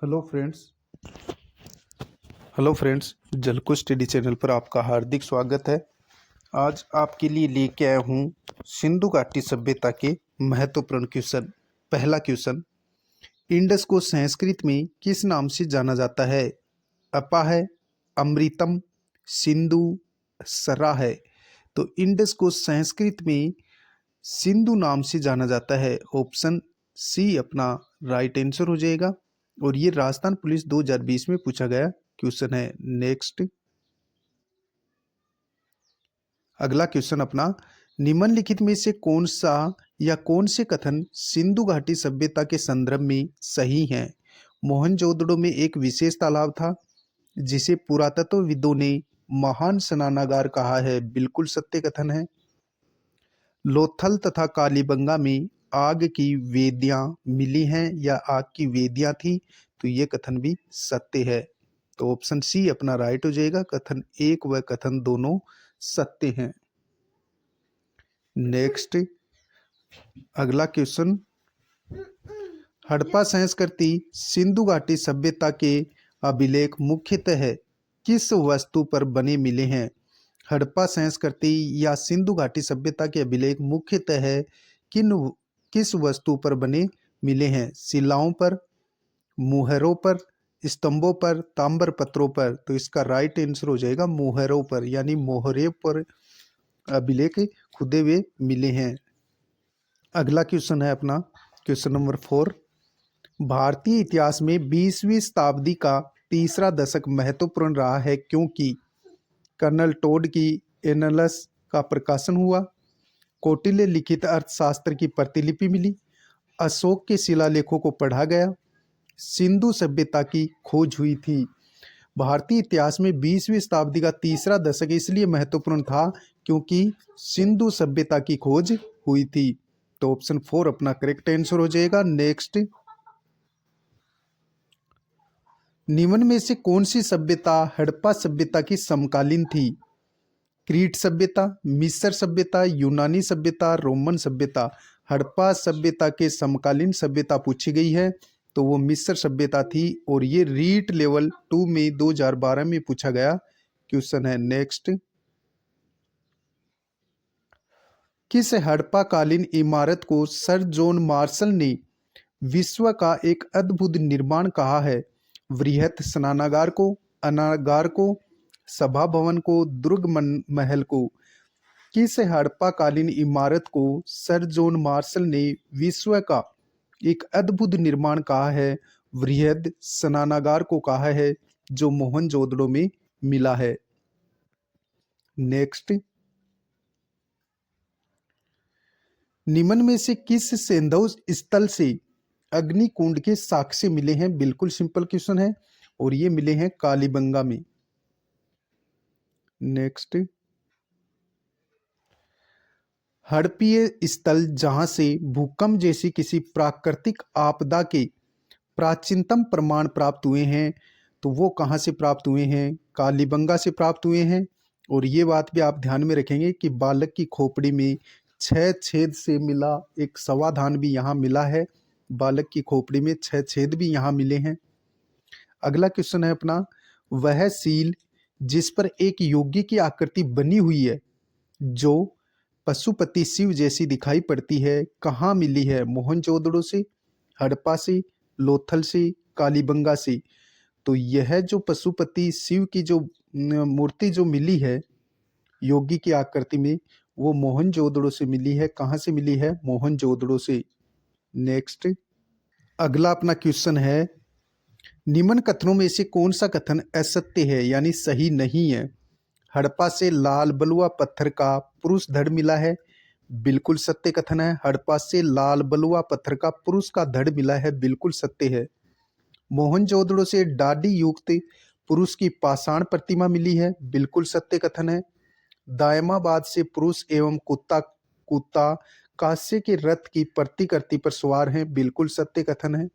Hello friends hello friends Jalkush study channel पर आपका हार्दिक स्वागत है। आज आपके लिए लेके आया हूँ सिंधु घाटी सभ्यता के महत्वपूर्ण क्वेश्चन। पहला क्वेश्चन, इंडस को संस्कृत में किस नाम से जाना जाता है? अपा है, अमृतम, सिंधु, सरा है। तो इंडस को संस्कृत में सिंधु नाम से जाना जाता है। ऑप्शन सी अपना राइट आंसर हो जाएगा। और ये राजस्थान पुलिस 2020 में पूछा गया क्वेश्चन है। नेक्स्ट, अगला क्वेश्चन अपना, निम्नलिखित में से कौन सा या कौन से कथन सिंधु घाटी सभ्यता के संदर्भ में सही हैं? मोहनजोदड़ो में एक विशेष तालाब था जिसे पुरातत्वविदों ने महान स्नानागार कहा है। बिल्कुल सत्य कथन है। लोथल तथा कालीबंगा में आग की वेदियां मिली हैं या आग की वेदियां थी? तो ये कथन भी सत्य है। तो ऑप्शन सी अपना राइट हो जाएगा। कथन एक व कथन दोनों सत्य हैं। नेक्स्ट, अगला क्वेश्चन, हड़प्पा संस्कृति सिंधु घाटी सभ्यता के अभिलेख मुख्यतः किस वस्तु पर बने मिले हैं? हड़प्पा संस्कृति या सिंधु घाटी सभ्यता के अभिलेख मुख्यतः किस वस्तु पर बने मिले हैं? शिलाओं पर, मुहरों पर, स्तंभों पर, ताम्र पत्रों पर? तो इसका राइट आंसर हो जाएगा मुहरों पर, यानी मोहरे पर अभिलेख खुदे हुए मिले हैं। अगला क्वेश्चन है अपना क्वेश्चन नंबर 4, भारतीय इतिहास में 20वीं शताब्दी का तीसरा दशक महत्वपूर्ण रहा है क्योंकि कर्नल टोड की एनालस का प्रकाशन हुआ, कौटिल्य लिखित अर्थशास्त्र की प्रतिलिपि मिली, अशोक के शिलालेखों को पढ़ा गया, सिंधु सभ्यता की खोज हुई थी। भारतीय इतिहास में 20वीं शताब्दी का तीसरा दशक इसलिए महत्वपूर्ण था क्योंकि सिंधु सभ्यता की खोज हुई थी। तो ऑप्शन 4 अपना करेक्ट आंसर हो जाएगा। नेक्स्ट, निम्न में से कौन सी सभ्यता हड़प्पा सभ्यता की समकालीन थी? क्रीट सभ्यता, मिस्र सभ्यता, यूनानी सभ्यता, रोमन सभ्यता? हड़प्पा सभ्यता के समकालीन सभ्यता पूछी गई है तो वो मिस्र सभ्यता थी और ये रीट लेवल 2 में 2012 में पूछा गया क्वेश्चन है। नेक्स्ट, किस हड़प्पा कालीन इमारत को सर जॉन मार्शल ने विश्व का एक अद्भुत निर्माण कहा है? वृहत स्नानागार को, अनागार को, सभा भवन को, दुर्ग महल को? किस हड़प्पा कालीन इमारत को सर जॉन मार्शल ने विश्व का एक अद्भुत निर्माण कहा है? वृहद स्नानागार को कहा है जो मोहनजोदड़ो में मिला है। नेक्स्ट, निम्न में से किस सैंधव स्थल से अग्निकुंड के साक्ष्य मिले हैं? बिल्कुल सिंपल क्वेश्चन है और ये मिले हैं कालीबंगा में। नेक्स्ट, हड़प्पीय स्थल जहां से भूकंप जैसी किसी प्राकृतिक आपदा के प्राचीनतम प्रमाण प्राप्त हुए हैं तो वो कहाँ से प्राप्त हुए हैं? कालीबंगा से प्राप्त हुए हैं। और ये बात भी आप ध्यान में रखेंगे कि बालक की खोपड़ी में 6 छेद से मिला एक समाधान भी यहाँ मिला है। बालक की खोपड़ी में 6 छेद भी यहाँ मिले हैं। अगला क्वेश्चन है अपना, वह सील जिस पर एक योगी की आकृति बनी हुई है जो पशुपति शिव जैसी दिखाई पड़ती है कहाँ मिली है? मोहनजोदड़ो से, हड़प्पा से, लोथल से, कालीबंगा से? तो यह जो पशुपति शिव की जो मूर्ति जो मिली है योगी की आकृति में वो मोहनजोदड़ो से मिली है। कहाँ से मिली है? मोहनजोदड़ो से। नेक्स्ट, अगला अपना क्वेश्चन है, निम्न कथनों में से कौन सा कथन असत्य है यानी सही नहीं है? हड़प्पा से लाल बलुआ पत्थर का पुरुष धड़ मिला है। बिल्कुल सत्य कथन है। हड़प्पा से लाल बलुआ पत्थर का पुरुष का धड़ मिला है। बिल्कुल सत्य है। मोहनजोदड़ो से दाढ़ी युक्त पुरुष की पाषाण प्रतिमा मिली है। बिल्कुल सत्य कथन है। दायमाबाद से पुरुष एवं कुत्ता कुत्ता कांसे के रथ की प्रतिकृति पर सवार हैं। बिल्कुल सत्य कथन है।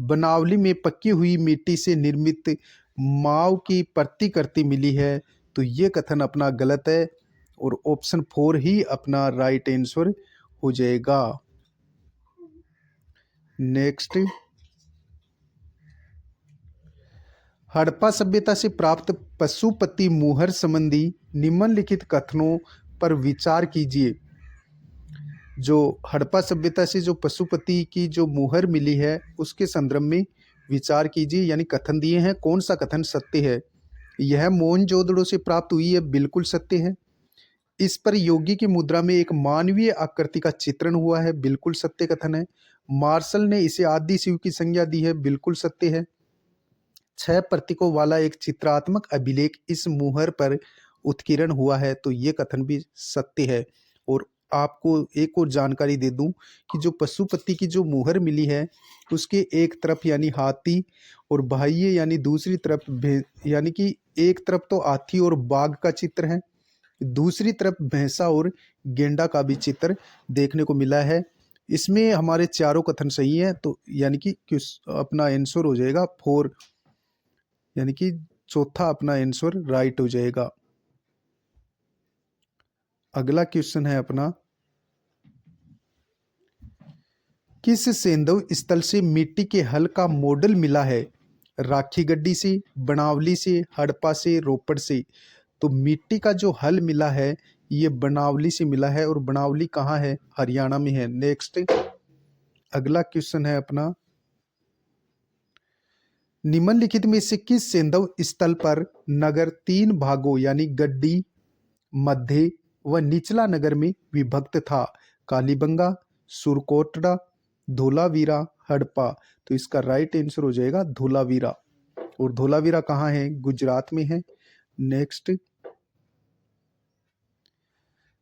बनावली में पकी हुई मिट्टी से निर्मित माव की प्रतिकृति मिली है तो ये कथन अपना गलत है और ऑप्शन 4 ही अपना राइट आंसर हो जाएगा। नेक्स्ट, हड़प्पा सभ्यता से प्राप्त पशुपति मुहर संबंधी निम्नलिखित कथनों पर विचार कीजिए। जो हड़प्पा सभ्यता से जो पशुपति की जो मुहर मिली है उसके संदर्भ में विचार कीजिए, यानी कथन दिए हैं, कौन सा कथन सत्य है। यह मोहनजोदड़ो से प्राप्त हुई है, बिल्कुल सत्य है। इस पर योगी की मुद्रा में एक मानवीय आकृति का चित्रण हुआ है, बिल्कुल सत्य कथन है। मार्शल ने इसे आदि शिव की संज्ञा दी है, बिल्कुल सत्य है। 6 प्रतीकों वाला एक चित्रात्मक अभिलेख इस मुहर पर उत्कीर्ण हुआ है, तो ये कथन भी सत्य है। और आपको एक और जानकारी दे दूं कि जो पशुपति की जो मुहर मिली है उसके एक तरफ यानी हाथी और बाह्य यानी दूसरी तरफ यानी कि एक तरफ तो हाथी और बाघ का चित्र है, दूसरी तरफ भैंसा और गेंडा का भी चित्र देखने को मिला है। इसमें हमारे चारों कथन सही हैं, तो यानी कि अपना आंसर हो जाएगा 4, यानी कि चौथा अपना आंसर राइट हो जाएगा। अगला क्वेश्चन है अपना, किस सेंधव स्थल से मिट्टी के हल का मॉडल मिला है? राखी गड्डी से, बनावली से, हड़प्पा से, रोपड़ से। तो मिट्टी का जो हल मिला है ये बनावली से मिला है, और बनावली कहाँ है? हरियाणा में है। नेक्स्ट अगला क्वेश्चन है अपना, निम्नलिखित में से किस सेंधव स्थल पर नगर 3 भागों यानी गड्डी, मध्य व निचला नगर में विभक्त था? कालीबंगा, सुरकोटड़ा, धोलावीरा, हड़प्पा। तो इसका राइट आंसर हो जाएगा धोलावीरा। और धोलावीरा कहाँ है? गुजरात में है। नेक्स्ट,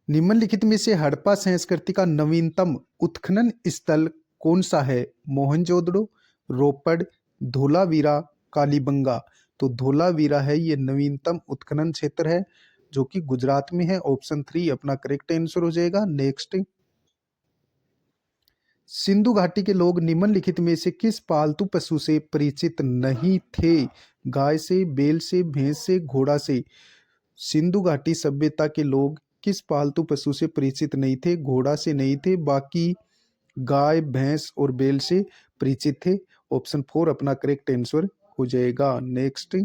निम्नलिखित में से हड़प्पा संस्कृति का नवीनतम उत्खनन स्थल कौन सा है? मोहनजोदड़ो, रोपड़, धोलावीरा, कालीबंगा। तो धोलावीरा है ये नवीनतम उत्खनन क्षेत्र है जो कि गुजरात में है। ऑप्शन 3 अपना करेक्ट आंसर हो जाएगा। नेक्स्ट, सिंधु घाटी के लोग निम्नलिखित में से किस पालतू पशु से परिचित नहीं थे? गाय से, बैल से, भैंस से, घोड़ा से। सिंधु घाटी सभ्यता के लोग किस पालतू पशु से परिचित नहीं थे? घोड़ा से नहीं थे, बाकी गाय, भैंस और बैल से परिचित थे। ऑप्शन 4 अपना करेक्ट आंसर हो जाएगा। नेक्स्ट,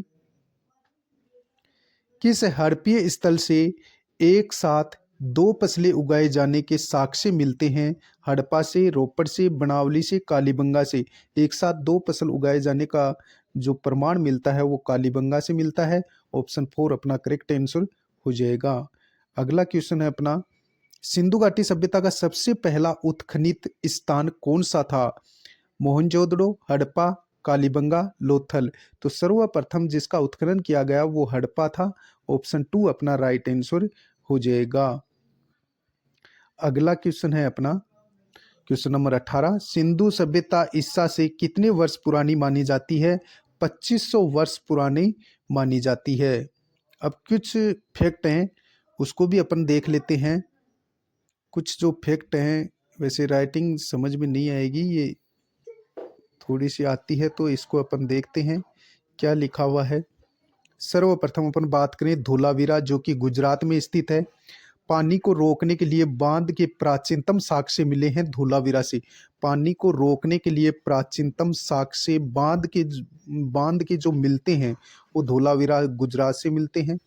किस हड़प्पीय स्थल से एक साथ 2 फसलें उगाए जाने के साक्ष्य मिलते हैं? हड़प्पा से, रोपड़ से, बनावली से, कालीबंगा से। एक साथ 2 फसल उगाए जाने का जो प्रमाण मिलता है वो कालीबंगा से मिलता है। ऑप्शन 4 अपना करेक्ट आंसर हो जाएगा। अगला क्वेश्चन है अपना, सिंधु घाटी सभ्यता का सबसे पहला उत्खनित स्थान कौन सा था? मोहनजोदड़ो, हड़प्पा, कालीबंगा, लोथल। तो सर्वप्रथम जिसका उत्खनन किया गया वो हड़प्पा था। ऑप्शन 2 अपना राइट आंसर हो जाएगा। अगला क्वेश्चन है अपना, क्वेश्चन नंबर 18, सिंधु सभ्यता ईसा से कितने वर्ष पुरानी मानी जाती है? 2500 वर्ष पुरानी मानी जाती है। अब कुछ फैक्ट हैं उसको भी अपन देख लेते हैं। कुछ जो फैक्ट हैं, वैसे राइटिंग समझ में नहीं आएगी, ये थोड़ी सी आती है, तो इसको अपन देखते हैं क्या लिखा हुआ है। सर्वप्रथम अपन बात करें धोलावीरा जो कि गुजरात में स्थित है। पानी को रोकने के लिए बांध के प्राचीनतम साक्ष्य मिले हैं धोलावीरा से। पानी को रोकने के लिए प्राचीनतम साक्ष्य बांध के जो मिलते हैं वो धोलावीरा गुजरात से मिलते हैं।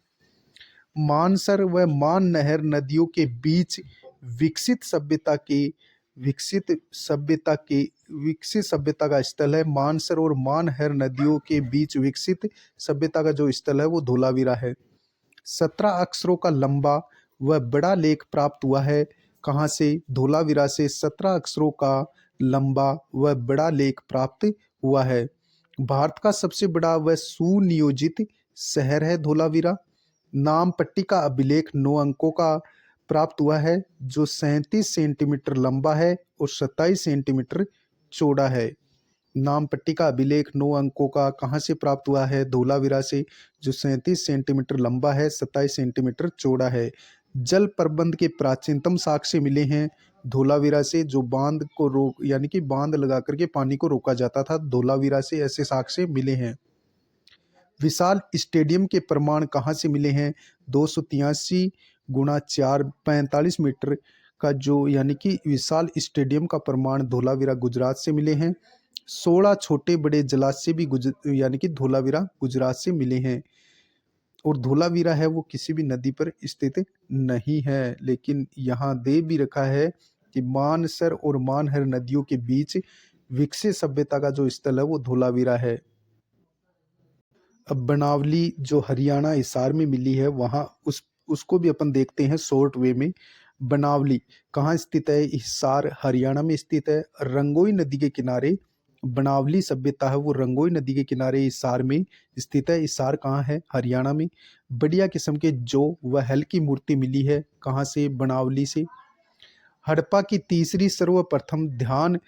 मानसर व मान नहर नदियों के बीच विकसित सभ्यता का स्थल है। मानसर और मानहर नदियों के बीच विकसित सभ्यता का जो स्थल है वो धोलावीरा है। 17 अक्षरों का लंबा व बड़ा लेख प्राप्त हुआ है। कहाँ से? धोलावीरा से 17 अक्षरों का लंबा व बड़ा लेख प्राप्त हुआ है। भारत का सबसे बड़ा व सुनियोजित शहर है धोलावीरा। नाम पट्टी का अभिलेख 9 अंकों का प्राप्त हुआ है जो 37 सेंटीमीटर लंबा है और 27 सेंटीमीटर चौड़ा है। नाम पट्टी का अभिलेख 9 अंकों का कहाँ से प्राप्त हुआ है? धोलावीरा से, जो 37 सेंटीमीटर लंबा है, 27 सेंटीमीटर चौड़ा है। जल प्रबंध के प्राचीनतम साक्ष्य मिले हैं धोलावीरा से, जो बांध को रोक यानी कि बांध लगा करके पानी को रोका जाता था, धोलावीरा से ऐसे साक्ष्य मिले हैं। विशाल स्टेडियम के प्रमाण कहाँ से मिले हैं? 283 गुणा 4 45 मीटर का जो यानी कि विशाल स्टेडियम का प्रमाण धोलावीरा गुजरात से मिले हैं। 16 छोटे बड़े जलाशय भी यानी कि धोलावीरा गुजरात से मिले हैं। और धोलावीरा है वो किसी भी नदी पर स्थित नहीं है, लेकिन यहाँ दे भी रखा है कि मानसर और मानहर नदियों के बीच विकसित सभ्यता का जो स्थल है वो धोलावीरा है। अब बनावली जो हरियाणा हिसार में मिली है, वहाँ उसको भी अपन देखते हैं शॉर्ट वे में। बनावली कहाँ स्थित है? हिसार हरियाणा में स्थित है। रंगोई नदी के किनारे बनावली सभ्यता है वो रंगोई नदी के किनारे हिसार में स्थित है। हिसार कहाँ है? हरियाणा में। बढ़िया किस्म के जो व हल की मूर्ति मिली है कहाँ से? बनावली से। हड़प्पा की तीसरी सर्वप्रथम ध्यान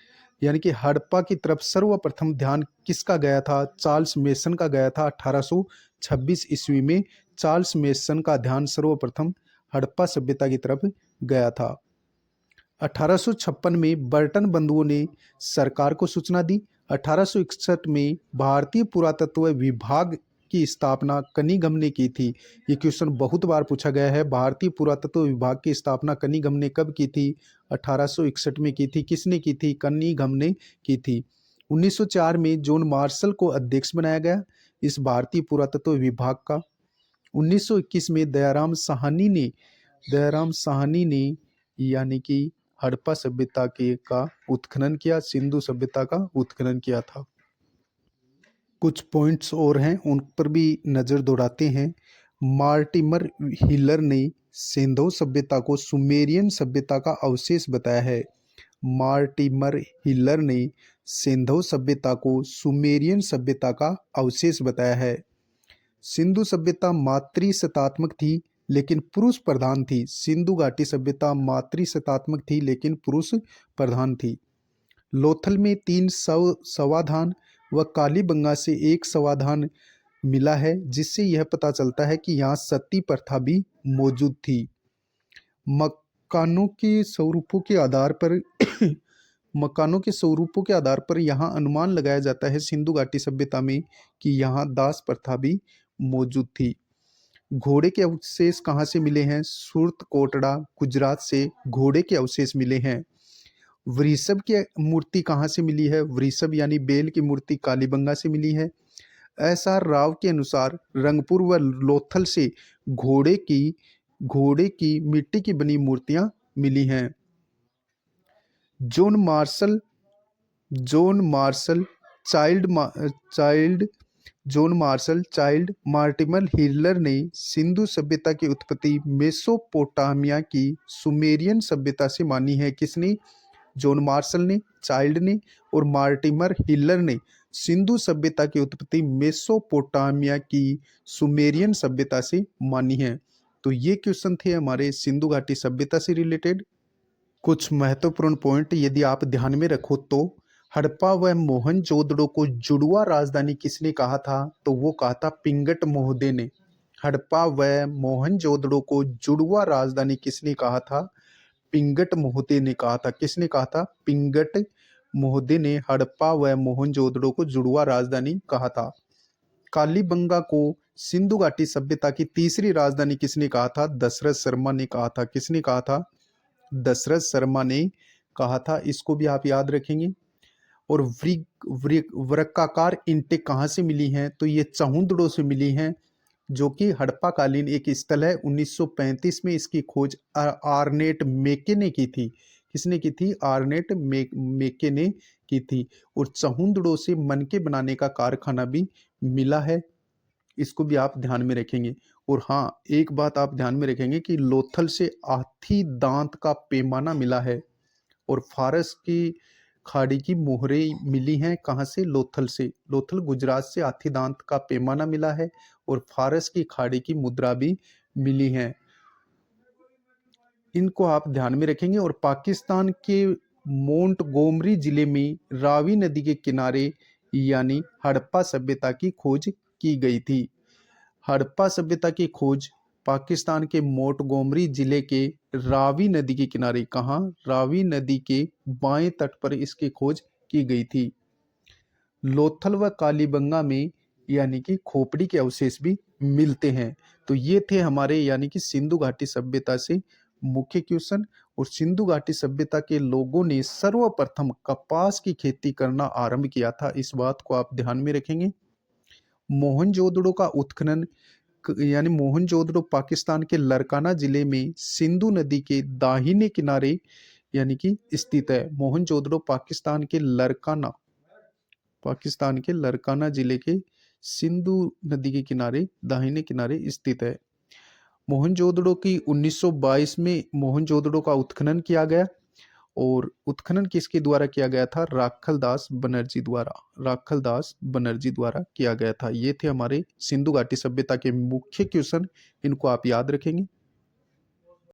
यानी कि हड़प्पा की तरफ सर्वप्रथम ध्यान किसका गया था? चार्ल्स मेसन का गया था 1826 ईस्वी में। चार्ल्स मेसन का ध्यान सर्वप्रथम हड़प्पा सभ्यता की तरफ गया था। 1856 में बर्टन बंधुओं ने सरकार को सूचना दी। 1861 में भारतीय पुरातत्व विभाग की स्थापना कनिंघम ने की थी। ये क्वेश्चन बहुत बार पूछा गया है। भारतीय पुरातत्व विभाग की स्थापना कनिंघम ने कब की थी? 1861 में की थी। किसने की थी? कनिंघम ने की थी। 1904 में जॉन मार्शल को अध्यक्ष बनाया गया इस भारतीय पुरातत्व विभाग का। 1921 में दयाराम साहनी ने यानी कि हड़प्पा सभ्यता के का उत्खनन किया, सिंधु सभ्यता का उत्खनन किया था। कुछ पॉइंट्स और हैं उन पर भी नज़र दौड़ाते हैं। मार्टिमर हिलर ने सिंधु सभ्यता को सुमेरियन सभ्यता का अवशेष बताया है। मार्टिमर हिलर ने सिंधु सभ्यता को सुमेरियन सभ्यता का अवशेष बताया है। सिंधु सभ्यता मातृशतात्मक थी लेकिन पुरुष प्रधान थी। सिंधु घाटी सभ्यता मातृशतात्मक थी लेकिन पुरुष प्रधान थी। लोथल में 3 समाधान व कालीबंगा से 1 समाधान मिला है, जिससे यह पता चलता है कि यहाँ सती प्रथा भी मौजूद थी। मकानों के स्वरूपों के आधार पर मकानों के स्वरूपों के आधार पर यहाँ अनुमान लगाया जाता है सिंधु घाटी सभ्यता में कि यहाँ दास प्रथा भी मौजूद थी। घोड़े के अवशेष कहाँ से मिले हैं? सूरत कोटड़ा गुजरात से घोड़े के अवशेष मिले हैं। वृषभ की मूर्ति कहाँ से मिली है? वृषभ यानी बैल की मूर्ति कालीबंगा से मिली है। एस.आर. राव के अनुसार रंगपुर व लोथल से घोड़े की मिट्टी की बनी मूर्तियां मिली हैं। John Marshall Childe Mortimer Wheeler ने सिंधु सभ्यता की उत्पत्ति मेसोपोटामिया की सुमेरियन सभ्यता से मानी है। किसने? जॉन मार्शल ने, चाइल्ड ने और मार्टिमर हिलर ने सिंधु सभ्यता की उत्पत्ति मेसोपोटामिया की सुमेरियन सभ्यता से मानी है। तो ये क्वेश्चन थे हमारे सिंधु घाटी सभ्यता से रिलेटेड। कुछ महत्वपूर्ण पॉइंट यदि आप ध्यान में रखो तो हड़प्पा व मोहनजोदड़ो को जुड़वा राजधानी किसने कहा था? तो वो कहा था पिंगट मोहदे ने। हड़प्पा व मोहनजोदड़ो को जुड़वा राजधानी किसने कहा था? पिंगट मोहदे ने कहा था। किसने कहा था? पिंगट मोहदे ने हड़प्पा व मोहनजोदड़ो को जुड़वा राजधानी कहा था। कालीबंगा को सिंधु घाटी सभ्यता की तीसरी राजधानी किसने कहा था? दशरथ शर्मा ने कहा था। किसने कहा था? दशरथ शर्मा ने कहा था। इसको भी आप याद रखेंगे। और वृक्काकार ईंटें कहाँ से मिली हैं? तो ये चहुंदड़ों से मिली हैं, जो कि हड़प्पा कालीन एक स्थल है। 1935 में इसकी खोज आर्नेट मेके ने की थी। किसने की थी? आर्नेट मेके ने की थी। और चहुंदड़ों से मनके बनाने का कारखाना भी मिला है। इसको भी आप ध्यान में रखेंगे। और हाँ, एक बात आप ध्यान में रखेंगे कि लोथल से हाथी दांत का पैमाना मिला है। और फारस की खाड़ी की मोहरें मिली हैं। कहाँ से? लोथल से। लोथल गुजरात से हाथी दांत का पैमाना मिला है और फारस की खाड़ी की मुद्रा भी मिली है। इनको आप ध्यान में रखेंगे। और पाकिस्तान के मोंटगोमरी जिले में रावी नदी के किनारे यानी हड़प्पा सभ्यता की खोज की गई थी। हड़प्पा सभ्यता की खोज पाकिस्तान के मोंटगोमरी जिले के रावी नदी के किनारे, कहाँ? रावी नदी के बाएं तट पर इसकी खोज की गई थी। लोथल व कालीबंगा में यानी कि खोपड़ी के अवशेष भी मिलते हैं। तो ये थे हमारे यानी कि सिंधु घाटी सभ्यता से मुख्य क्वेश्चन। और सिंधु घाटी सभ्यता के लोगों ने सर्वप्रथम कपास की खेती करना आरंभ किया था, इस बात को आप ध्यान में रखेंगे। मोहनजोदड़ो का उत्खनन यानी मोहनजोदड़ो पाकिस्तान के लरकाना जिले में सिंधु नदी के दाहिने किनारे यानी कि स्थित है। मोहनजोदड़ो पाकिस्तान के लरकाना जिले के सिंधु नदी के किनारे दाहिने किनारे स्थित है। मोहनजोदड़ो की 1922 में मोहनजोदड़ो का उत्खनन किया गया। और उत्खनन किसके द्वारा किया गया था? राखलदास बनर्जी द्वारा किया गया था। ये थे हमारे सिंधु घाटी सभ्यता के मुख्य क्वेश्चन, इनको आप याद रखेंगे।